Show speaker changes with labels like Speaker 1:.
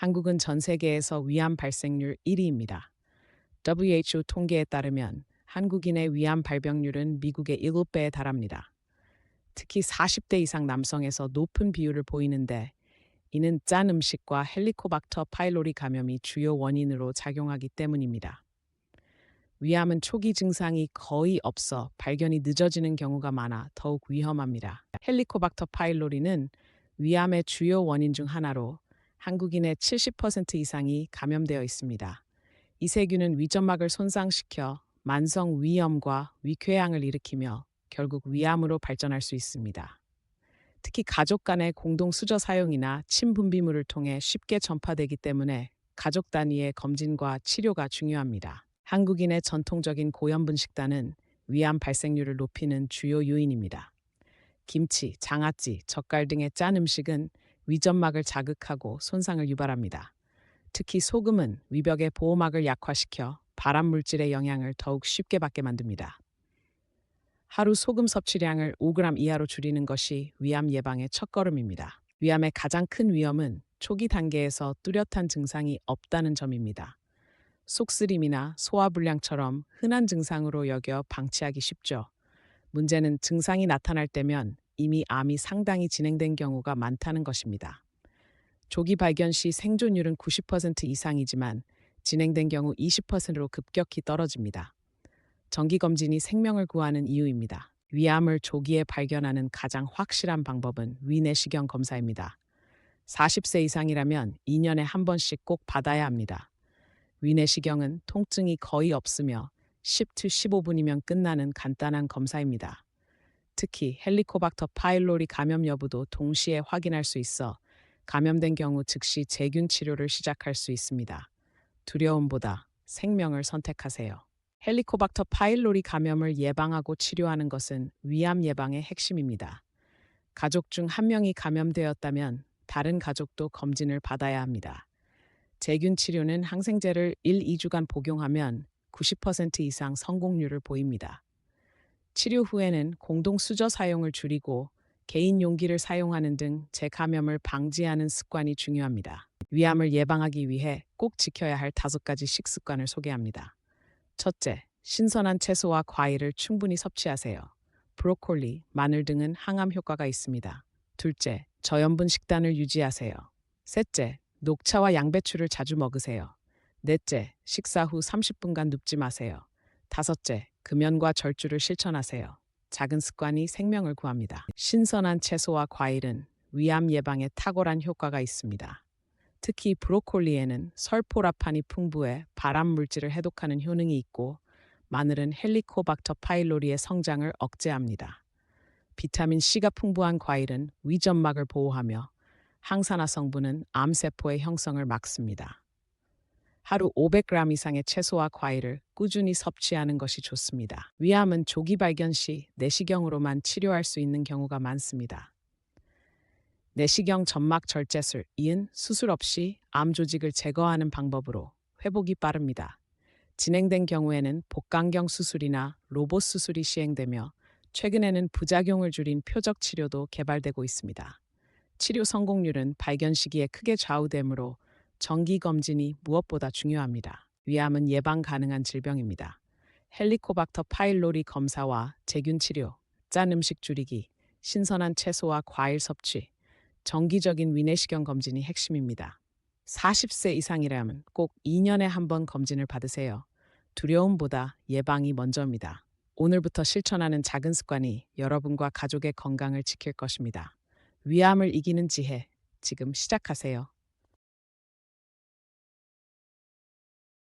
Speaker 1: 한국은 전 세계에서 위암 발생률 1위입니다. WHO 통계에 따르면 한국인의 위암 발병률은 미국의 7배에 달합니다. 특히 40대 이상 남성에서 높은 비율을 보이는데 이는 짠 음식과 헬리코박터 파일로리 감염이 주요 원인으로 작용하기 때문입니다. 위암은 초기 증상이 거의 없어 발견이 늦어지는 경우가 많아 더욱 위험합니다. 헬리코박터 파일로리는 위암의 주요 원인 중 하나로 한국인의 70% 이상이 감염되어 있습니다. 이 세균은 위점막을 손상시켜 만성 위염과 위궤양을 일으키며 결국 위암으로 발전할 수 있습니다. 특히 가족 간의 공동 수저 사용이나 침 분비물을 통해 쉽게 전파되기 때문에 가족 단위의 검진과 치료가 중요합니다. 한국인의 전통적인 고염분 식단은 위암 발생률을 높이는 주요 요인입니다. 김치, 장아찌, 젓갈 등의 짠 음식은 위점막을 자극하고 손상을 유발합니다. 특히 소금은 위벽의 보호막을 약화시켜 발암 물질의 영향을 더욱 쉽게 받게 만듭니다. 하루 소금 섭취량을 5g 이하로 줄이는 것이 위암 예방의 첫걸음입니다. 위암의 가장 큰 위험은 초기 단계에서 뚜렷한 증상이 없다는 점입니다. 속쓰림이나 소화불량처럼 흔한 증상으로 여겨 방치하기 쉽죠. 문제는 증상이 나타날 때면 이미 암이 상당히 진행된 경우가 많다는 것입니다. 조기 발견 시 생존율은 90% 이상이지만 진행된 경우 20%로 급격히 떨어집니다. 정기검진이 생명을 구하는 이유입니다. 위암을 조기에 발견하는 가장 확실한 방법은 위내시경 검사입니다. 40세 이상이라면 2년에 한 번씩 꼭 받아야 합니다. 위내시경은 통증이 거의 없으며 10-15분이면 끝나는 간단한 검사입니다. 특히 헬리코박터 파일로리 감염 여부도 동시에 확인할 수 있어 감염된 경우 즉시 제균 치료를 시작할 수 있습니다. 두려움보다 생명을 선택하세요. 헬리코박터 파일로리 감염을 예방하고 치료하는 것은 위암 예방의 핵심입니다. 가족 중 한 명이 감염되었다면 다른 가족도 검진을 받아야 합니다. 제균 치료는 항생제를 1-2주간 복용하면 90% 이상 성공률을 보입니다. 치료 후에는 공동 수저 사용을 줄이고 개인 용기를 사용하는 등 재감염을 방지하는 습관이 중요합니다. 위암을 예방하기 위해 꼭 지켜야 할 5가지 식습관을 소개합니다. 첫째, 신선한 채소와 과일을 충분히 섭취하세요. 브로콜리, 마늘 등은 항암 효과가 있습니다. 둘째, 저염분 식단을 유지하세요. 셋째, 녹차와 양배추를 자주 먹으세요. 넷째, 식사 후 30분간 눕지 마세요. 다섯째, 금연과 절주를 실천하세요. 작은 습관이 생명을 구합니다. 신선한 채소와 과일은 위암 예방에 탁월한 효과가 있습니다. 특히 브로콜리에는 설포라판이 풍부해 발암 물질을 해독하는 효능이 있고 마늘은 헬리코박터 파일로리의 성장을 억제합니다. 비타민 C가 풍부한 과일은 위점막을 보호하며 항산화 성분은 암세포의 형성을 막습니다. 하루 500g 이상의 채소와 과일을 꾸준히 섭취하는 것이 좋습니다. 위암은 조기 발견 시 내시경으로만 치료할 수 있는 경우가 많습니다. 내시경 점막 절제술, 이은 수술 없이 암 조직을 제거하는 방법으로 회복이 빠릅니다. 진행된 경우에는 복강경 수술이나 로봇 수술이 시행되며 최근에는 부작용을 줄인 표적 치료도 개발되고 있습니다. 치료 성공률은 발견 시기에 크게 좌우되므로 정기 검진이 무엇보다 중요합니다. 위암은 예방 가능한 질병입니다. 헬리코박터 파일로리 검사와 제균 치료, 짠 음식 줄이기, 신선한 채소와 과일 섭취, 정기적인 위내시경 검진이 핵심입니다. 40세 이상이라면 꼭 2년에 한 번 검진을 받으세요. 두려움보다 예방이 먼저입니다. 오늘부터 실천하는 작은 습관이 여러분과 가족의 건강을 지킬 것입니다. 위암을 이기는 지혜, 지금 시작하세요.